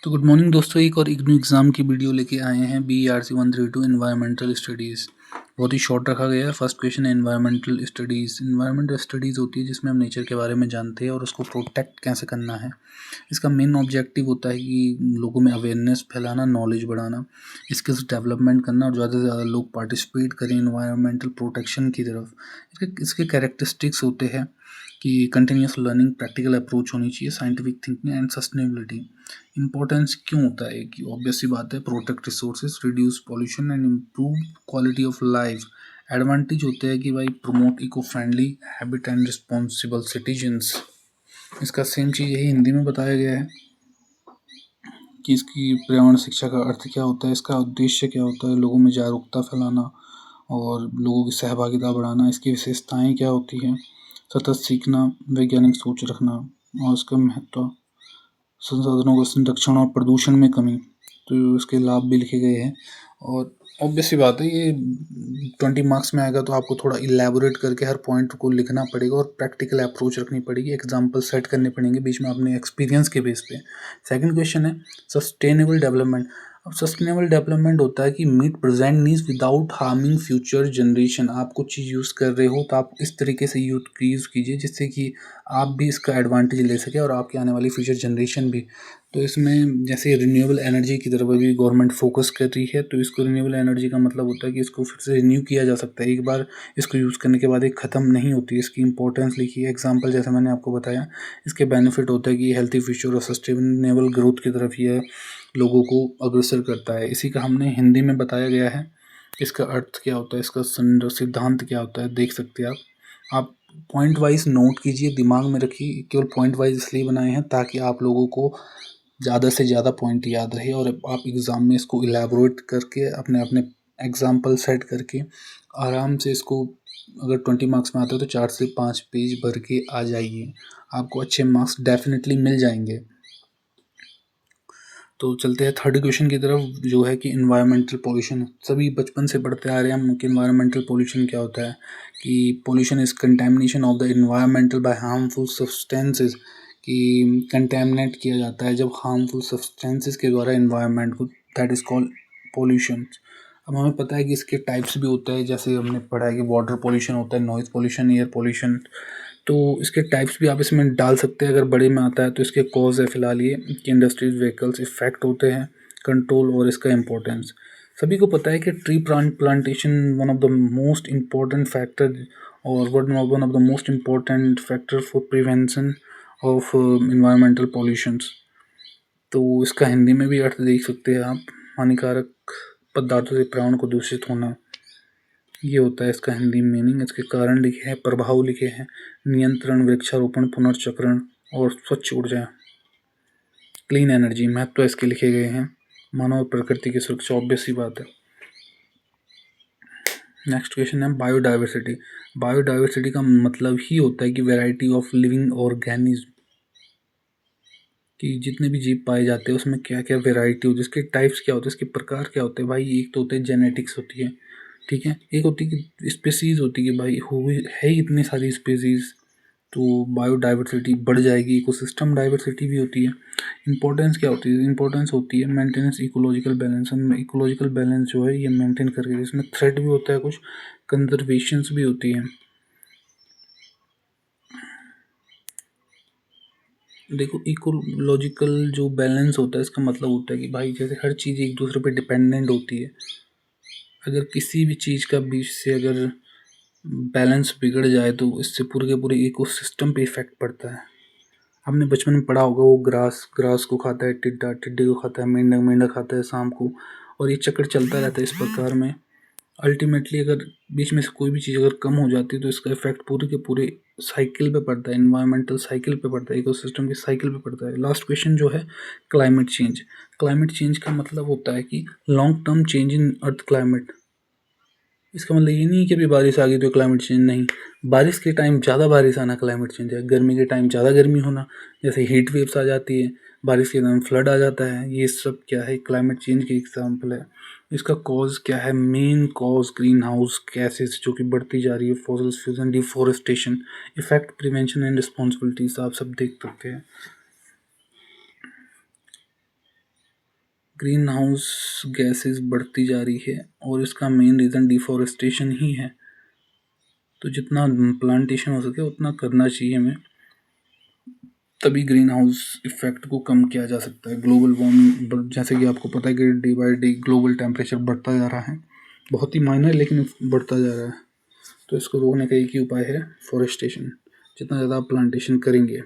तो good morning दोस्तों, एक और इग्नू एग्ज़ाम की वीडियो लेके आए हैं। BERC 132 environmental studies. बहुत ही शॉर्ट रखा गया है। फर्स्ट क्वेश्चन है एनवायरमेंटल स्टडीज़। एनवायरमेंटल स्टडीज़ होती है जिसमें हम नेचर के बारे में जानते हैं और उसको प्रोटेक्ट कैसे करना है। इसका मेन ऑब्जेक्टिव होता है कि लोगों में अवेयरनेस फैलाना, नॉलेज बढ़ाना, स्किल्स डेवलपमेंट करना और ज़्यादा से ज़्यादा लोग पार्टिसिपेट करें एनवायरमेंटल प्रोटेक्शन की तरफ। इसके कैरेक्टरिस्टिक्स होते हैं कि कंटिन्यूस लर्निंग, प्रैक्टिकल अप्रोच होनी चाहिए, scientific thinking and sustainability. Importance क्यों होता है कि ऑब्वियस सी बात है, protect resources, reduce pollution and improve quality of life. Advantage होते हैं कि भाई promote eco friendly habit and responsible citizens. इसका सेम चीज़ यही हिंदी में बताया गया है कि इसकी पर्यावरण शिक्षा का अर्थ क्या होता है, इसका उद्देश्य क्या होता है, लोगों में जागरूकता फैलाना और लोगों की सहभागिता बढ़ाना। इसकी विशेषताएं क्या होती हैं, सतत सीखना, वैज्ञानिक सोच रखना और इसका महत्व, संसाधनों का संरक्षण और प्रदूषण में कमी। तो इसके लाभ भी लिखे गए हैं और ऑब्वियस सी बात है, ये 20 मार्क्स में आएगा तो आपको थोड़ा इलेबोरेट करके हर पॉइंट को लिखना पड़ेगा और प्रैक्टिकल अप्रोच रखनी पड़ेगी, एग्जाम्पल सेट करने पड़ेंगे बीच में अपने एक्सपीरियंस के बेस पे। सेकंड क्वेश्चन है सस्टेनेबल डेवलपमेंट। अब सस्टेनेबल डेवलपमेंट होता है कि meet present needs without harming future generation. आप कुछ चीज़ यूज़ कर रहे हो तो आप इस तरीके से यूज़ कीजिए जिससे कि आप भी इसका एडवांटेज ले सकें और आपकी आने वाली फ्यूचर जनरेशन भी। तो इसमें जैसे रिन्यूएबल एनर्जी की तरफ अभी गवर्नमेंट फोकस कर रही है, तो इसको रिन्यूएबल एनर्जी का मतलब होता है कि इसको फिर से रिन्यू किया जा सकता है। एक बार इसको यूज़ करने के बाद ये ख़त्म नहीं होती, इसकी इंपॉर्टेंस लिखी है। एग्जांपल जैसे मैंने आपको बताया, इसके बेनिफिट होता है कि हेल्थी फ्यूचर और सस्टेनेबल ग्रोथ की तरफ ये लोगों को अग्रसर करता है। इसी का हमने हिंदी में बताया गया है। इसका अर्थ क्या होता है, इसका सिद्धांत क्या होता है, देख सकते हैं आप पॉइंट वाइज नोट कीजिए, दिमाग में रखिए। केवल पॉइंट वाइज इसलिए बनाए हैं ताकि आप लोगों को ज़्यादा से ज़्यादा पॉइंट याद रहे और आप एग्ज़ाम में इसको इलेबोरेट करके अपने अपने एग्जाम्पल सेट करके आराम से इसको, अगर 20 मार्क्स में आता है तो 4 से 5 पेज भर के आ जाइए, आपको अच्छे मार्क्स डेफिनेटली मिल जाएंगे। तो चलते हैं थर्ड क्वेश्चन की तरफ, जो है कि इन्वायरमेंटल पोल्यूशन। सभी बचपन से पढ़ते आ रहे हैं हम कि इन्वायरमेंटल पोल्यूशन क्या होता है, कि pollution is contamination of the environmental by harmful substances. कि कंटेमिनेट किया जाता है जब हार्मफुल सब्सटेंसेस के द्वारा इन्वायरमेंट को, दैट इज कॉल्ड पोल्यूशन। अब हमें पता है कि इसके टाइप्स भी होते हैं, जैसे हमने पढ़ा है कि वाटर पोल्यूशन होता है, नॉइज़ पोल्यूशन, एयर पोल्यूशन। तो इसके टाइप्स भी आप इसमें डाल सकते हैं अगर बड़े में आता है तो। इसके कॉज है फिलहाल ये कि इंडस्ट्रीज, व्हीकल्स, इफेक्ट होते हैं, कंट्रोल और इसका इंपॉर्टेंस। सभी को पता है कि tree plantation one of the most important factor और one of the most important factor for prevention of environmental pollutions. तो इसका हिंदी में भी अर्थ देख सकते हैं आप, हानिकारक पदार्थों से पर्यावरण को दूषित होना, ये होता है इसका हिंदी मीनिंग। इसके कारण लिखे हैं, प्रभाव लिखे हैं, नियंत्रण, वृक्षारोपण, पुनर्चक्रण और स्वच्छ ऊर्जा, क्लीन एनर्जी, महत्व इसके लिखे गए हैं। मानव और प्रकृति की सुरक्षा, ऑब्वियस सी बात है। नेक्स्ट क्वेश्चन है बायोडाइवर्सिटी। बायोडाइवर्सिटी का मतलब ही होता है कि वैरायटी ऑफ लिविंग ऑर्गेनिज्म, कि जितने भी जीव पाए जाते हैं उसमें क्या क्या वैरायटी होती है, इसके टाइप्स क्या होते हैं, इसके प्रकार क्या होते हैं। भाई एक तो होते हैं जेनेटिक्स होती है, ठीक है, एक होती है कि स्पेसीज होती है, भाई हुई है इतनी सारी स्पेसीज तो बायोडाइवर्सिटी बढ़ जाएगी। इकोसिस्टम डाइवर्सिटी भी होती है। इंपॉर्टेंस क्या होती है, इंपॉर्टेंस होती है मेंटेनेंस, इकोलॉजिकल बैलेंस। हम इकोलॉजिकल बैलेंस जो है ये मेंटेन करके, इसमें थ्रेट भी होता है, कुछ कंजर्वेशंस भी होती है। देखो, इकोलॉजिकल जो बैलेंस होता है इसका मतलब होता है कि भाई जैसे हर चीज़ एक दूसरे पे डिपेंडेंट होती है। अगर किसी भी चीज़ का बीच से अगर बैलेंस बिगड़ जाए तो इससे पूरे के पूरे इकोसिस्टम पे इफेक्ट पड़ता है। हमने बचपन में पढ़ा होगा, वो ग्रास को खाता है टिड्डा, टिड्डे को खाता है मेंढक, मेंढक खाता है सांप को, और ये चक्कर चलता रहता है इस प्रकार में। अल्टीमेटली अगर बीच में से कोई भी चीज़ अगर कम हो जाती है तो इसका इफेक्ट पूरे के पूरे साइकिल पे पड़ता है, इन्वायरमेंटल साइकिल पे पड़ता है, इकोसिस्टम की साइकिल पे पड़ता है। लास्ट क्वेश्चन जो है क्लाइमेट चेंज। क्लाइमेट चेंज का मतलब होता है कि long term change in earth climate. इसका मतलब ये नहीं कि अभी बारिश आ गई तो क्लाइमेट चेंज नहीं। बारिश के टाइम ज़्यादा बारिश आना क्लाइमेट चेंज है, गर्मी के टाइम ज़्यादा गर्मी होना, जैसे हीट वेव्स आ जाती है, बारिश के टाइम फ्लड आ जाता है, ये सब क्या है, क्लाइमेट चेंज के एग्जाम्पल है। इसका कॉज क्या है, main cause green house gases जो कि बढ़ती जा रही है, fossil fusion, deforestation, effect, prevention and responsibilities, आप सब देख सकते हैं। ग्रीन हाउस गैसेस बढ़ती जा रही है और इसका मेन रीज़न डिफॉरेस्टेशन ही है। तो जितना प्लांटेशन हो सके उतना करना चाहिए हमें, तभी ग्रीन हाउस इफेक्ट को कम किया जा सकता है। ग्लोबल वार्मिंग, जैसे कि आपको पता है कि day by day global temperature बढ़ता जा रहा है, बहुत ही माइनर लेकिन बढ़ता जा रहा है। तो इसको रोकने का एक ही उपाय है फॉरेस्टेशन। जितना ज़्यादा आप प्लांटेशन करेंगे